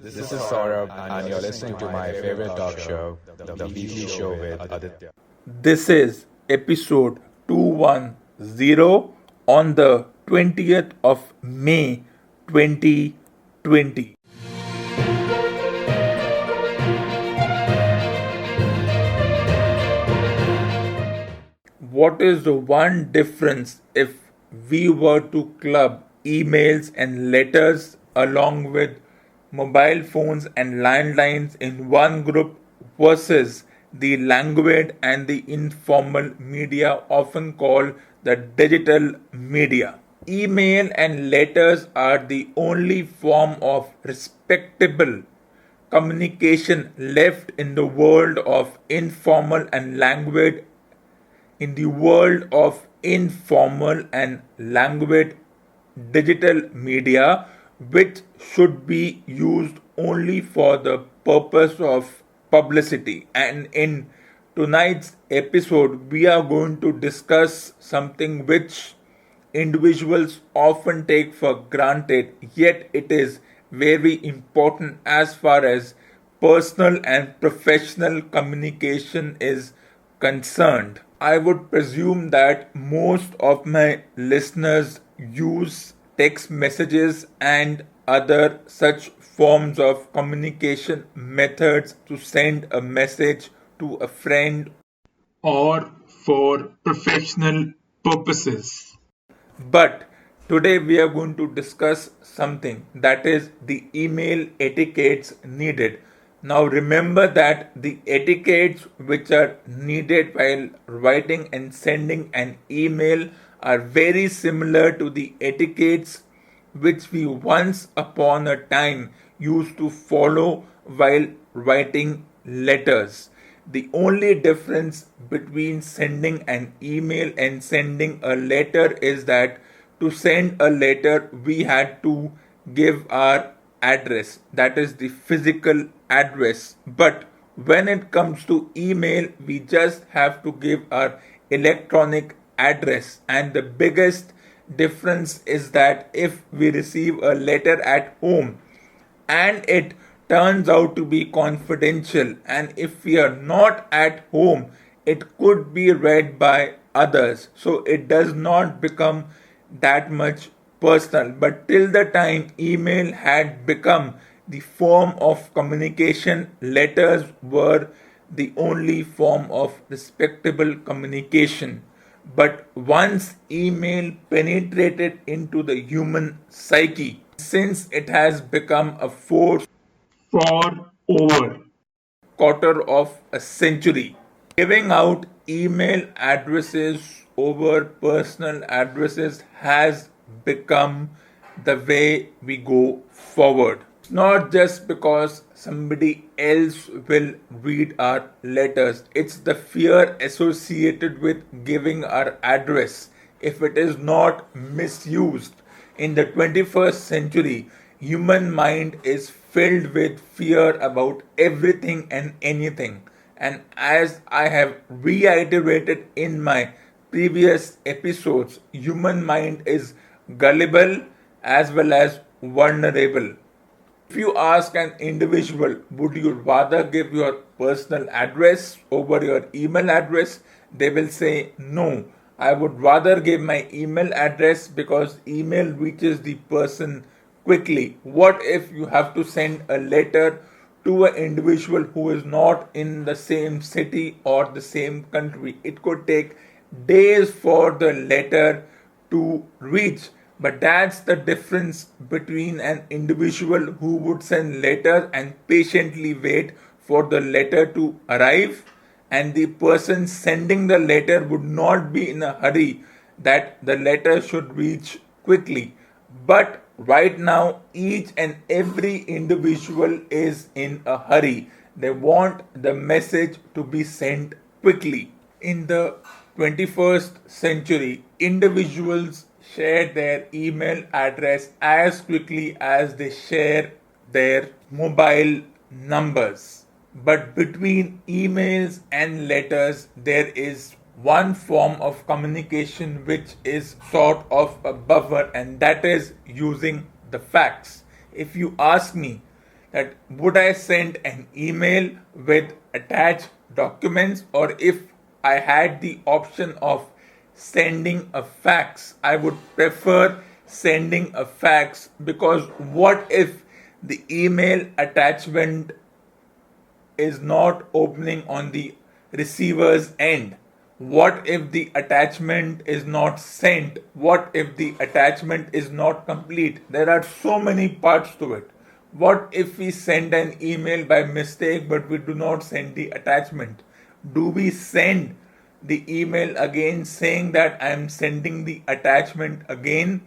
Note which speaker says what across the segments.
Speaker 1: This is Saurabh, and you're listening to my favorite talk show, The Weekly Show with Aditya.
Speaker 2: This is episode 210 on the 20th of May 2020. What is the one difference if we were to club emails and letters along with mobile phones and landlines in one group versus the languid and the informal media often called the digital media? Email and letters are the only form of respectable communication left in the world of informal and languid digital media, which should be used only for the purpose of publicity. And in tonight's episode, we are going to discuss something which individuals often take for granted, yet it is very important as far as personal and professional communication is concerned. I would presume that most of my listeners use text messages and other such forms of communication methods to send a message to a friend or for professional purposes. But today we are going to discuss something, that is the email etiquettes needed. Now remember that the etiquettes which are needed while writing and sending an email are very similar to the etiquettes which we once upon a time used to follow while writing letters. The only difference between sending an email and sending a letter is that to send a letter we had to give our address, that is the physical address. But when it comes to email, we just have to give our electronic address. And the biggest difference is that if we receive a letter at home and it turns out to be confidential, and if we are not at home, it could be read by others, so it does not become that much personal. But till the time email had become the form of communication, letters were the only form of respectable communication. But once email penetrated into the human psyche, since it has become a force for over quarter of a century, giving out email addresses over personal addresses has become the way we go forward. It's not just because somebody else will read our letters, it's the fear associated with giving our address. If it is not misused in the 21st century, human mind is filled with fear about everything and anything. And as I have reiterated in my previous episodes, human mind is gullible as well as vulnerable. If you ask an individual, would you rather give your personal address over your email address? They will say, no, I would rather give my email address because email reaches the person quickly. What if you have to send a letter to an individual who is not in the same city or the same country? It could take days for the letter to reach. But that's the difference between an individual who would send letters and patiently wait for the letter to arrive, and the person sending the letter would not be in a hurry that the letter should reach quickly. But right now, each and every individual is in a hurry. They want the message to be sent quickly. In the 21st century, individuals share their email address as quickly as they share their mobile numbers. But between emails and letters, there is one form of communication which is sort of a buffer, and that is using the fax. If you ask me, that would I send an email with attached documents, or if I had the option of sending a fax, I would prefer sending a fax, because what if the email attachment is not opening on the receiver's end? What if the attachment is not sent? What if the attachment is not complete? There are so many parts to it. What if we send an email by mistake but we do not send the attachment? Do we send the email again saying that I am sending the attachment again?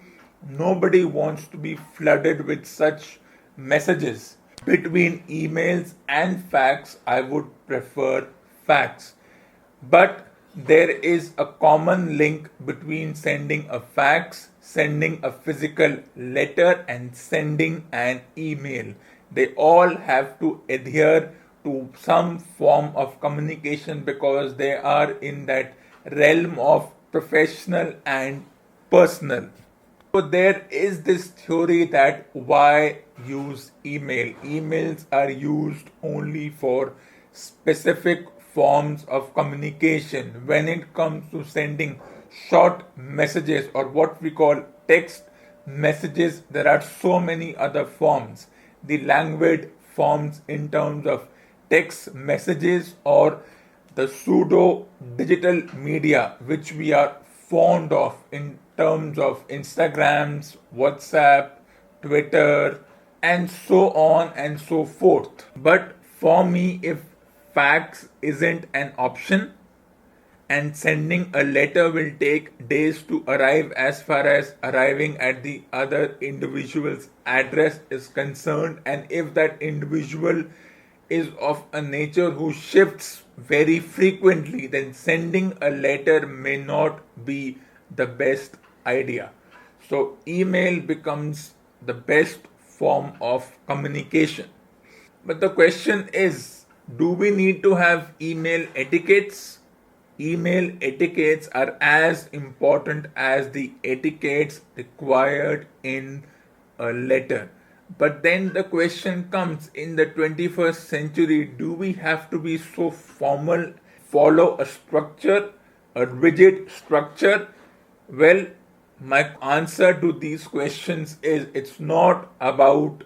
Speaker 2: Nobody wants to be flooded with such messages. Between emails and fax, I would prefer fax. But there is a common link between sending a fax, sending a physical letter, and sending an email. They all have to adhere to some form of communication because they are in that realm of professional and personal. So there is this theory that why use email? Emails are used only for specific forms of communication. When it comes to sending short messages or what we call text messages, there are so many other forms. The language forms in terms of text messages, or the pseudo digital media which we are fond of in terms of Instagrams, WhatsApp, Twitter, and so on and so forth. But for me, if fax isn't an option, and sending a letter will take days to arrive as far as arriving at the other individual's address is concerned, and if that individual is of a nature who shifts very frequently, then sending a letter may not be the best idea. So email becomes the best form of communication. But the question is, do we need to have email etiquettes? Email etiquettes are as important as the etiquettes required in a letter. But then the question comes, in the 21st century, do we have to be so formal, follow a structure, a rigid structure? Well, my answer to these questions is it's not about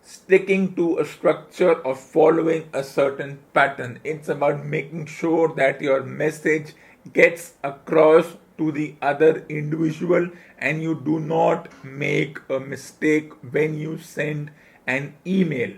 Speaker 2: sticking to a structure or following a certain pattern. It's about making sure that your message gets across to the other individual and you do not make a mistake when you send an email.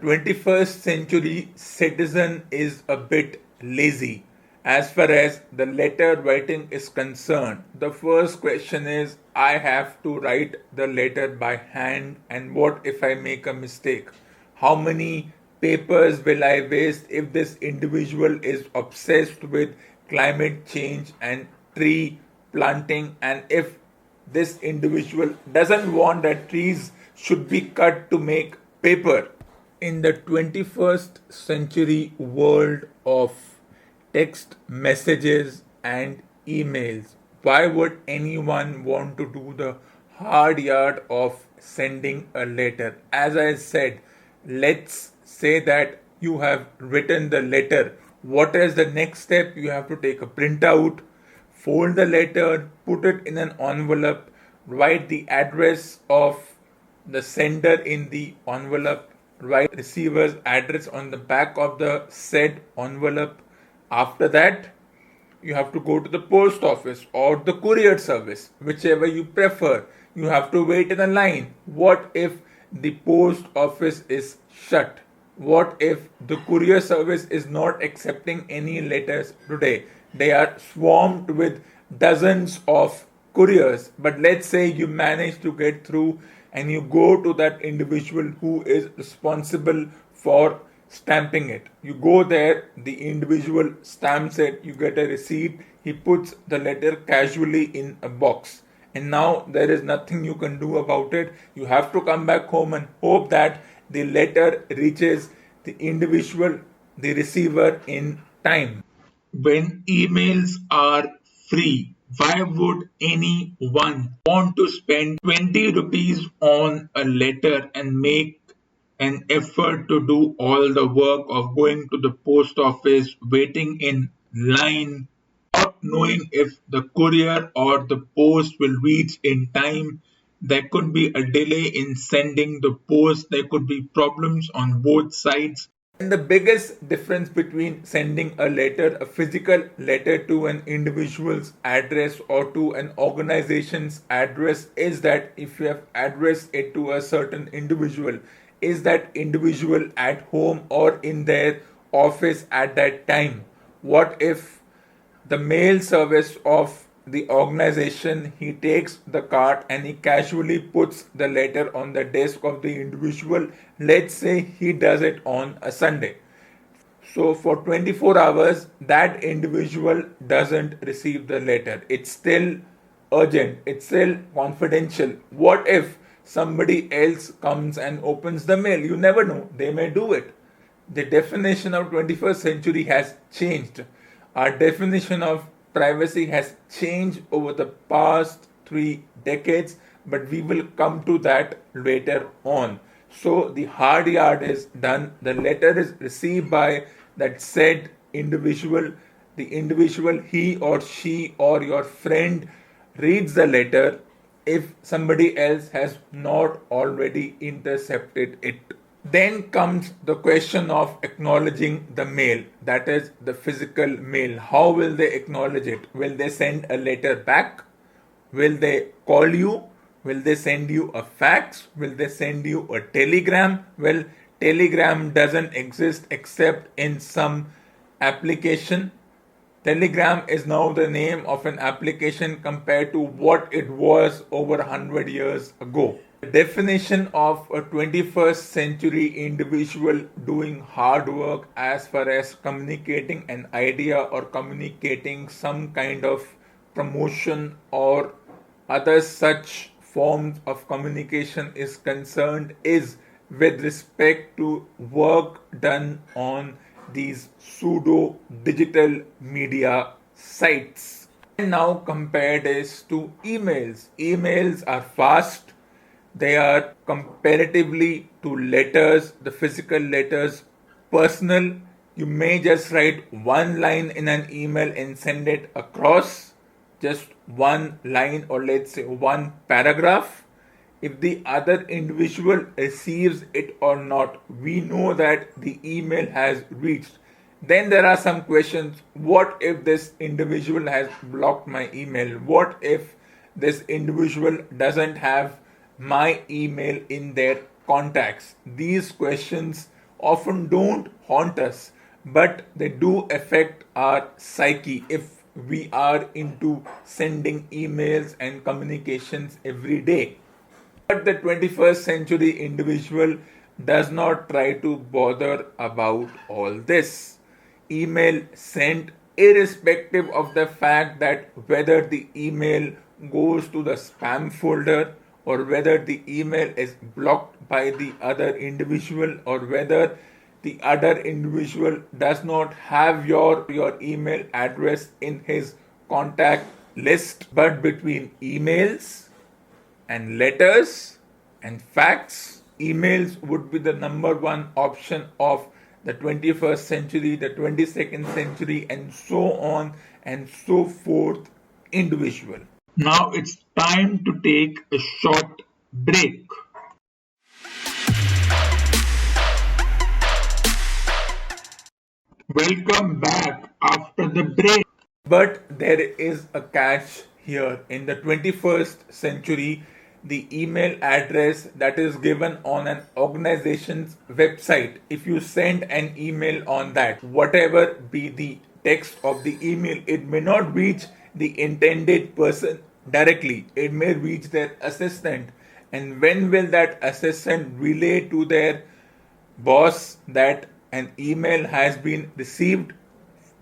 Speaker 2: 21st century citizen is a bit lazy as far as the letter writing is concerned. The first question is, I have to write the letter by hand, and what if I make a mistake? How many papers will I waste if this individual is obsessed with climate change and tree planting, and if this individual doesn't want that trees should be cut to make paper? In the 21st century world of text messages and emails, why would anyone want to do the hard yard of sending a letter? As I said, let's say that you have written the letter. What is the next step? You have to take a printout, fold the letter, put it in an envelope, write the address of the sender in the envelope, write receiver's address on the back of the said envelope. After that, you have to go to the post office or the courier service, whichever you prefer. You have to wait in a line. What if the post office is shut? What if the courier service is not accepting any letters today? They are swarmed with dozens of couriers. But let's say you manage to get through and you go to that individual who is responsible for stamping it. You go there, the individual stamps it, you get a receipt, he puts the letter casually in a box. And now there is nothing you can do about it. You have to come back home and hope that the letter reaches the individual, the receiver, in time. When emails are free, why would anyone want to spend 20 rupees on a letter and make an effort to do all the work of going to the post office, waiting in line, not knowing if the courier or the post will reach in time. There could be a delay in sending the post, there could be problems on both sides. And the biggest difference between sending a letter, a physical letter to an individual's address or to an organization's address is that if you have addressed it to a certain individual, is that individual at home or in their office at that time? What if the mail service of the organization, he takes the card and he casually puts the letter on the desk of the individual? Let's say he does it on a Sunday. So for 24 hours, that individual doesn't receive the letter. It's still urgent, it's still confidential. What if somebody else comes and opens the mail? You never know, they may do it. The definition of 21st century has changed. Our definition of privacy has changed over the past 3 decades, but we will come to that later on. So the hard yard is done. The letter is received by that said individual. The individual, he or she or your friend, reads the letter if somebody else has not already intercepted it. Then comes the question of acknowledging the mail, that is the physical mail. How will they acknowledge it? Will they send a letter back? Will they call you? Will they send you a fax? Will they send you a telegram? Well, telegram doesn't exist except in some application. Telegram is now the name of an application compared to what it was over 100 years ago. The definition of a 21st century individual doing hard work as far as communicating an idea or communicating some kind of promotion or other such forms of communication is concerned is with respect to work done on these pseudo digital media sites. And now compare this to emails. Emails are fast. They are comparatively to letters, the physical letters, personal. You may just write one line in an email and send it across, just one line or let's say one paragraph. If the other individual receives it or not, we know that the email has reached. Then there are some questions. What if this individual has blocked my email? What if this individual doesn't have my email in their contacts? These questions often don't haunt us, but they do affect our psyche if we are into sending emails and communications every day. But the 21st century individual does not try to bother about all this. Email sent, irrespective of the fact that whether the email goes to the spam folder or whether the email is blocked by the other individual or whether the other individual does not have your email address in his contact list. But between emails and letters and fax, emails would be the number one option of the 21st century, the 22nd century, and so on and so forth individual. Now it's time to take a short break. Welcome back after the break. But there is a catch here. In the 21st century, the email address that is given on an organization's website, if you send an email on that, whatever be the text of the email, it may not reach the intended person directly. It may reach their assistant. And when will that assistant relay to their boss that an email has been received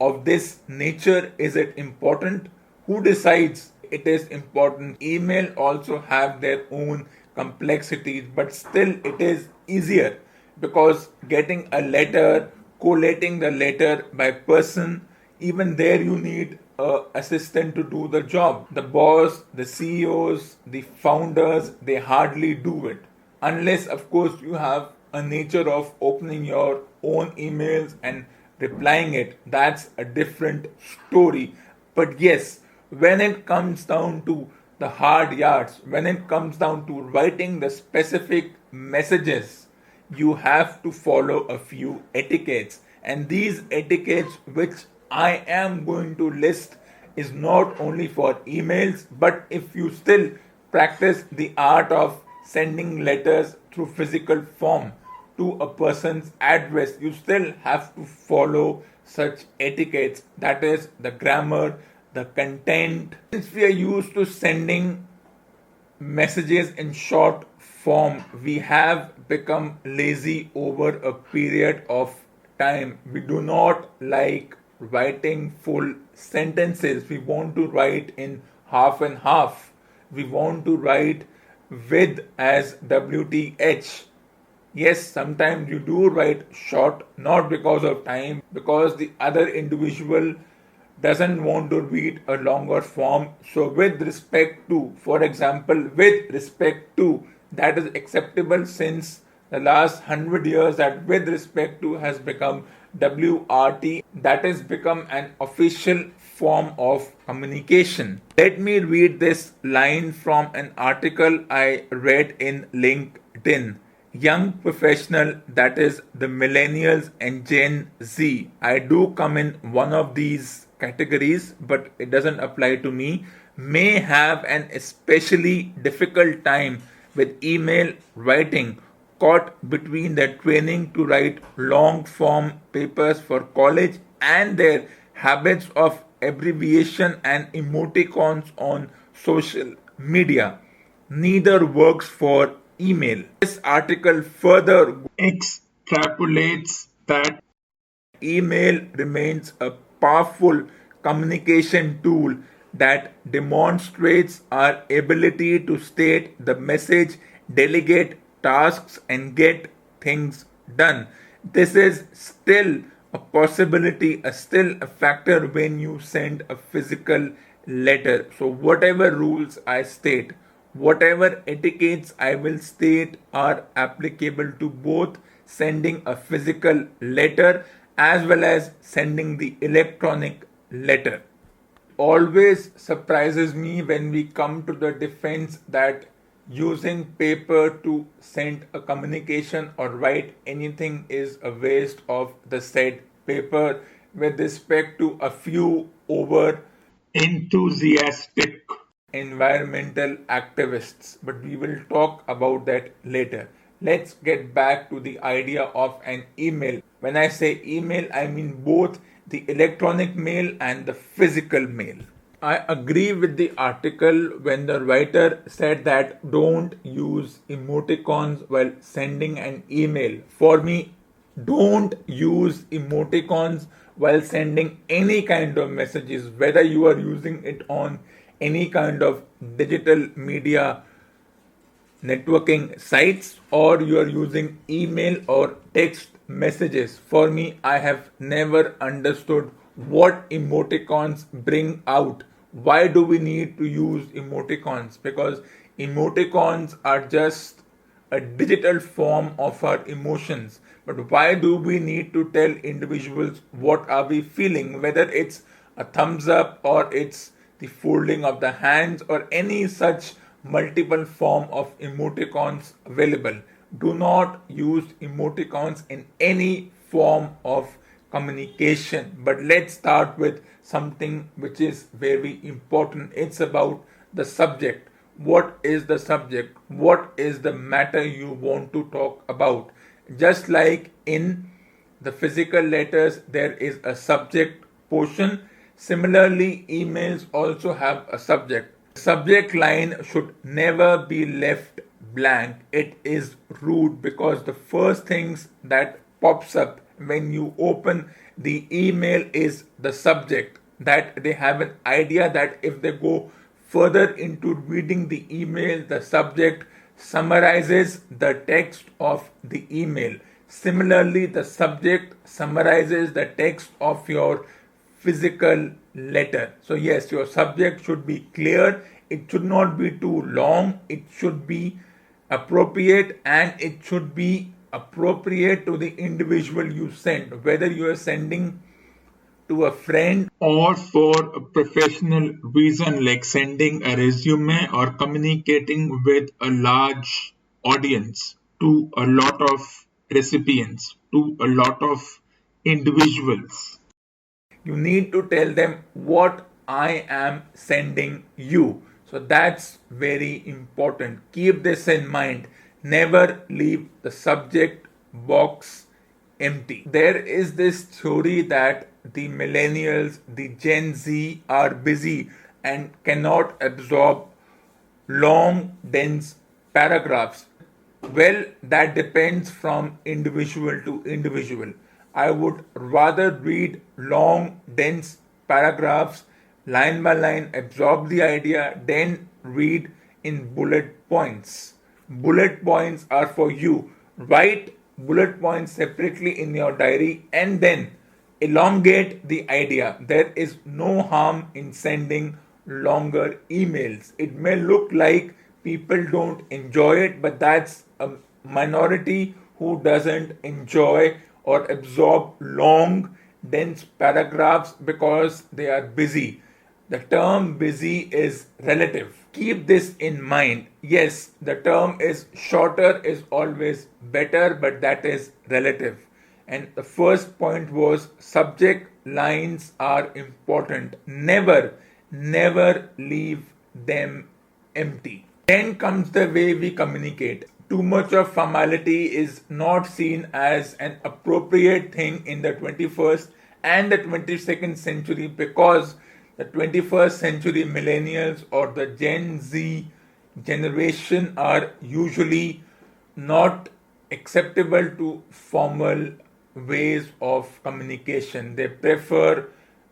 Speaker 2: of this nature? Is it important? Who decides it is important? Email also have their own complexities, but still it is easier because getting a letter, collating the letter by person, even there you need an assistant to do the job. The boss, the CEOs, the founders, they hardly do it. Unless, of course, you have a nature of opening your own emails and replying it, that's a different story. But yes, when it comes down to the hard yards, when it comes down to writing the specific messages, you have to follow a few etiquettes. And these etiquettes, which I am going to list, is not only for emails, but if you still practice the art of sending letters through physical form to a person's address, you still have to follow such etiquettes. That is the grammar, the content. Since we are used to sending messages in short form, we have become lazy over a period of time. We do not like writing full sentences. We want to write in half and half. We want to write with as WTH. Yes, sometimes you do write short, not because of time, because the other individual doesn't want to read a longer form. So, with respect to, for example, with respect to, that is acceptable since the last 100 years, that with respect to has become WRT, that has become an official form of communication. Let me read this line from an article I read in LinkedIn. Young professional, that is the millennials and Gen Z. I do come in one of these categories, but it doesn't apply to me, may have an especially difficult time with email writing, caught between their training to write long form papers for college and their habits of abbreviation and emoticons on social media. Neither works for email. This article further extrapolates that email remains a powerful communication tool that demonstrates our ability to state the message, delegate tasks, and get things done. This is still a possibility, still a factor when you send a physical letter. So, whatever rules I state, whatever etiquettes I will state are applicable to both sending a physical letter as well as sending the electronic letter. Always surprises me when we come to the defense that using paper to send a communication or write anything is a waste of the said paper, with respect to a few over enthusiastic environmental activists. But we will talk about that later. Let's get back to the idea of an email. When I say email, I mean both the electronic mail and the physical mail. I agree with the article when the writer said that don't use emoticons while sending an email. For me, don't use emoticons while sending any kind of messages, whether you are using it on any kind of digital media networking sites or you are using email or text messages. For me, I have never understood what emoticons bring out. Why do we need to use emoticons? Because emoticons are just a digital form of our emotions. But why do we need to tell individuals what are we feeling, whether it's a thumbs up or it's the folding of the hands or any such multiple form of emoticons available? Do not use emoticons in any form of communication. But let's start with something which is very important. It's about the subject. What is the subject? What is the matter you want to talk about? Just like in the physical letters, there is a subject portion. Similarly, emails also have a subject. The subject line should never be left blank. It is rude because the first things that pops up when you open the email is the subject, that they have an idea that if they go further into reading the email, the subject summarizes the text of the email. Similarly, the subject summarizes the text of your physical letter. So, yes, your subject should be clear, it should not be too long, it should be appropriate, and it should be appropriate to the individual you send, whether you are sending to a friend or for a professional reason like sending a resume or communicating with a large audience to a lot of recipients, to a lot of individuals. You need to tell them what I am sending you. So that's very important. Keep this in mind. Never leave the subject box empty. There is this theory that the millennials, the Gen Z are busy and cannot absorb long, dense paragraphs. Well, that depends from individual to individual. I would rather read long, dense paragraphs line by line, absorb the idea, then read in bullet points. Bullet points are for you. Write bullet points separately in your diary and then elongate the idea. There is no harm in sending longer emails. It may look like people don't enjoy it, but that's a minority who doesn't enjoy or absorb long, dense paragraphs because they are busy. The term busy is relative. Keep this in mind. Yes, the term is shorter is always better, but that is relative. And the first point was subject lines are important. Never, never leave them empty. Then comes the way we communicate. Too much of formality is not seen as an appropriate thing in the 21st and the 22nd century because the 21st century millennials or the Gen Z generation are usually not acceptable to formal ways of communication. They prefer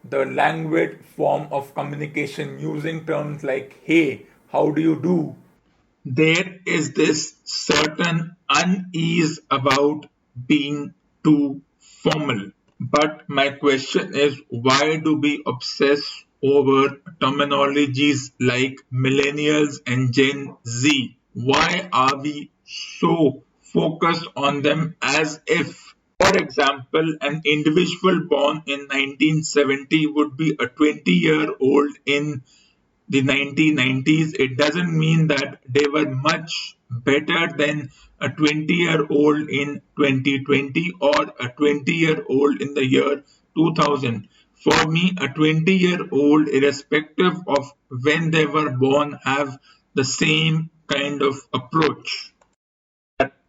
Speaker 2: the languid form of communication using terms like hey, how do you do? There is this certain unease about being too formal. But my question is why do we obsess over terminologies like millennials and Gen Z? Why are we so focused on them as if, for example, an individual born in 1970 would be a 20-year-old in the 1990s? It doesn't mean that they were much better than a 20-year-old in 2020 or a 20-year-old in the year 2000. For me, a 20-year-old, irrespective of when they were born, have the same kind of approach.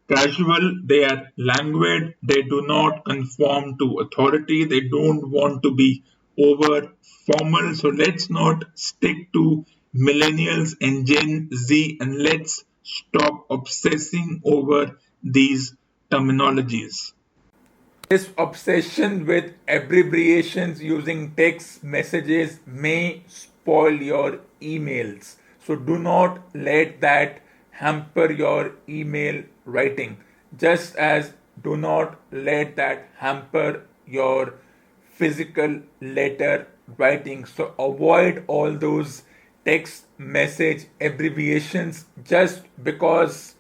Speaker 2: Casual, they are languid, they do not conform to authority, they don't want to be over formal. So let's not stick to millennials and Gen Z and let's stop obsessing over these terminologies. This obsession with abbreviations using text messages may spoil your emails. So do not let that hamper your email writing. Just as do not let that hamper your physical letter writing. So avoid all those text message abbreviations just because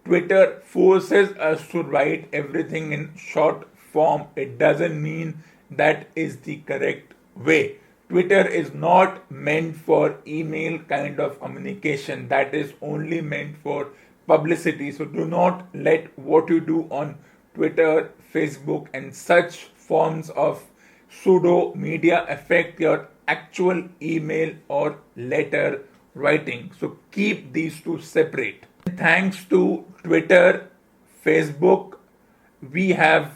Speaker 2: Twitter forces us to write everything in short form. It doesn't mean that is the correct way. Twitter is not meant for email kind of communication. That is only meant for publicity. So do not let what you do on Twitter, Facebook, and such forms of pseudo media affect your actual email or letter writing. So keep these two separate. Thanks to Twitter, Facebook, we have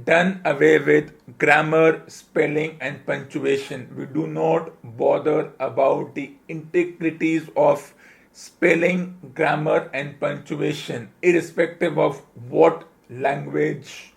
Speaker 2: done away with grammar, spelling, and punctuation. We do not bother about the intricacies of spelling, grammar, and punctuation, irrespective of what language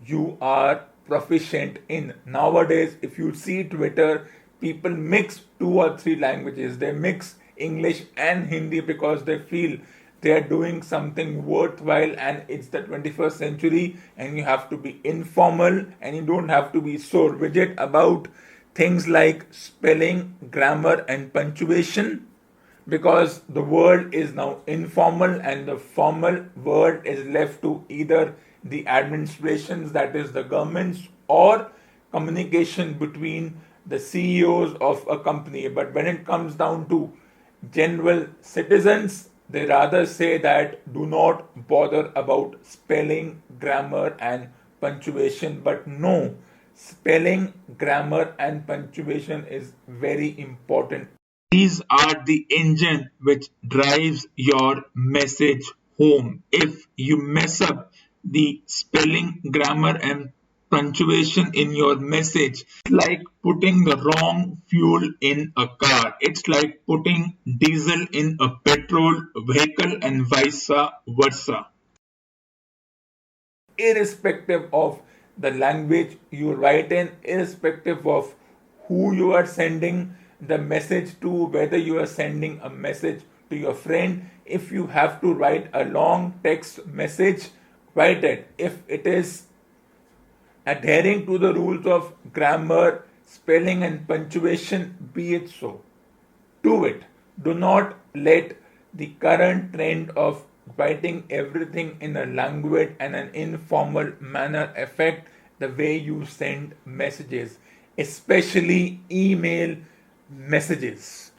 Speaker 2: you are proficient in. Nowadays, if you see Twitter, people mix 2 or 3 languages. They mix English and Hindi because they feel they are doing something worthwhile and it's the 21st century and you have to be informal and you don't have to be so rigid about things like spelling, grammar, and punctuation. because the world is now informal and the formal world is left to either the administrations, that is the governments, or communication between the CEOs of a company. But when it comes down to general citizens, they rather say that do not bother about spelling, grammar, and punctuation. But no, spelling, grammar, and punctuation is very important. These are the engine which drives your message home. If you mess up the spelling, grammar, and punctuation in your message, it's like putting the wrong fuel in a car. It's like putting diesel in a petrol vehicle and vice versa. Irrespective of the language you write in, irrespective of who you are sending the message to, whether you are sending a message to your friend, if you have to write a long text message, write it. If it is adhering to the rules of grammar, spelling, and punctuation, be it so. Do it. Do not let the current trend of writing everything in a languid and an informal manner affect the way you send messages, especially email messages.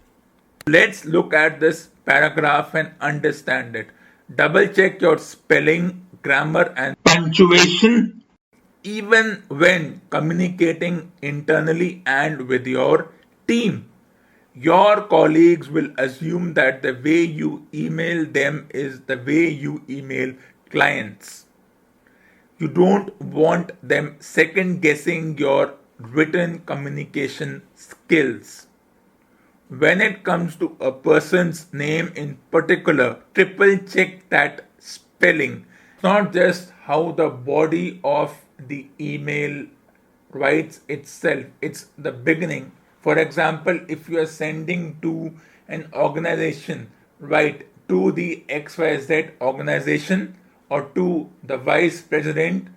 Speaker 2: Let's look at this paragraph and understand it. Double check your spelling, grammar, and punctuation even when communicating internally and with your team. Your colleagues will assume that the way you email them is the way you email clients. You don't want them second guessing your written communication skills. When it comes to a person's name in particular, triple check that spelling. It's not just how the body of the email writes itself, it's the beginning. For example, if you are sending to an organization, write to the XYZ organization or to the vice president,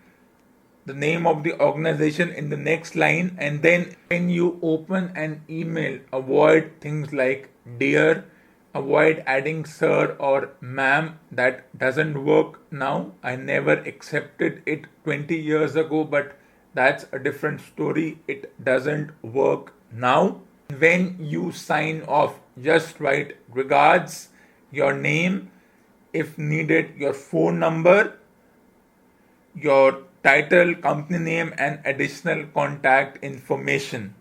Speaker 2: the name of the organization in the next line, and then when you open an email, avoid things like dear, avoid adding sir or ma'am. That doesn't work now. I never accepted it 20 years ago, but that's a different story. It doesn't work now. When you sign off, just write regards, your name, if needed, your phone number, your title, company name, and additional contact information.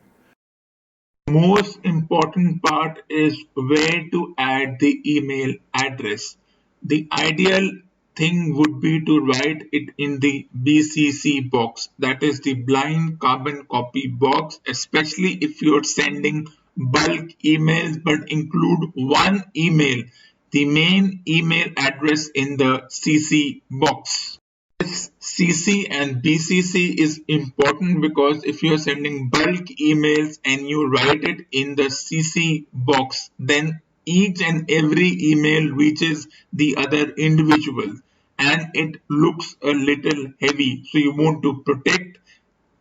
Speaker 2: Most important part is where to add the email address. The ideal thing would be to write it in the BCC box, that is the blind carbon copy box, especially if you're sending bulk emails but include one email, the main email address in the CC box. This CC and BCC is important because if you are sending bulk emails and you write it in the CC box, then each and every email reaches the other individual and it looks a little heavy. So you want to protect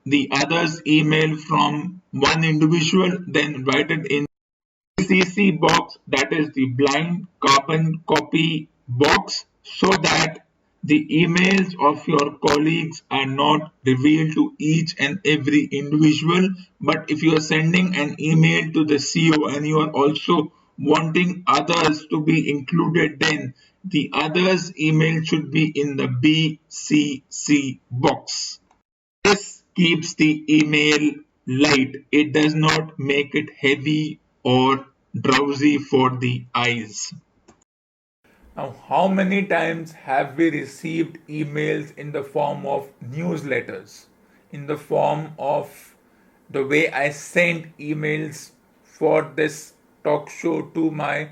Speaker 2: the other's email from one individual, then write it in CC box, that is the blind carbon copy box, so that the emails of your colleagues are not revealed to each and every individual. But if you are sending an email to the CEO and you are also wanting others to be included, then the others email should be in the BCC box. This keeps the email light. It does not make it heavy or drowsy for the eyes. Now, how many times have we received emails in the form of newsletters, in the form of the way I send emails for this talk show to my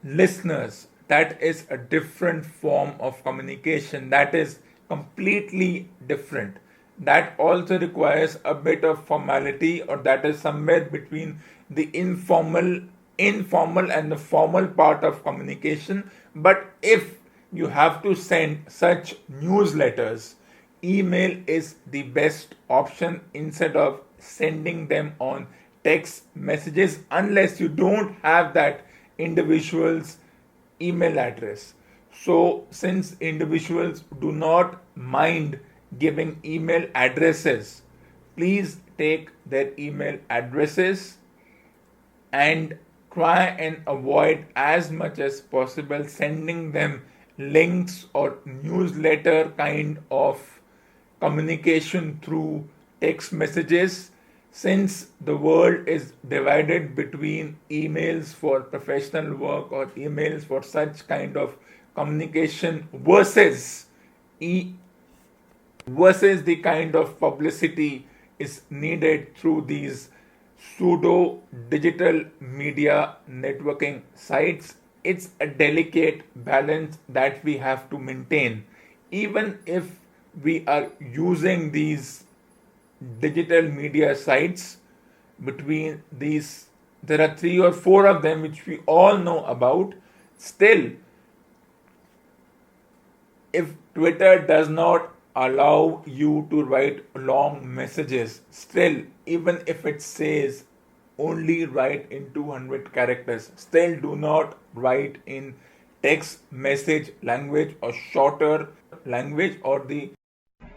Speaker 2: listeners? That is a different form of communication. That is completely different. That also requires a bit of formality, or that is somewhere between the informal and the formal part of communication. But if you have to send such newsletters, email is the best option instead of sending them on text messages, unless you don't have that individual's email address. So, since individuals do not mind giving email addresses, please take their email addresses and try and avoid as much as possible sending them links or newsletter kind of communication through text messages, since the world is divided between emails for professional work or emails for such kind of communication versus the kind of publicity is needed through these pseudo digital media networking sites. It's a delicate balance that we have to maintain. Even if we are using these digital media sites, between these, there are 3 or 4 of them which we all know about. Still, if Twitter does not allow you to write long messages, still, even if it says only write in 200 characters, still do not write in text message language or shorter language or the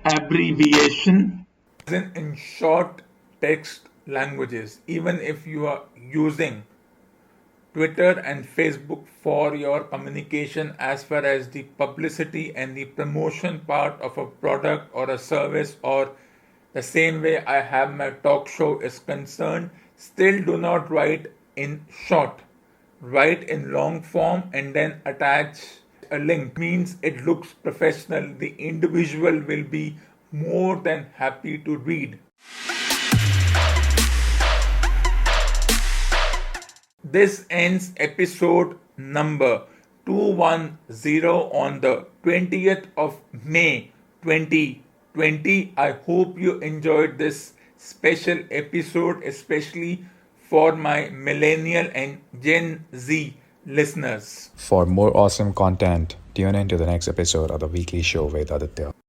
Speaker 2: abbreviation in short text languages. Even if you are using Twitter and Facebook for your communication as far as the publicity and the promotion part of a product or a service, or the same way I have my talk show is concerned, still do not write in short. Write in long form and then attach a link. Means it looks professional. The individual will be more than happy to read. This ends episode number 210 on the 20th of May 2020. I hope you enjoyed this special episode, especially for my millennial and Gen Z listeners.
Speaker 1: For more awesome content, tune in to the next episode of The Weekly Show with Aditya.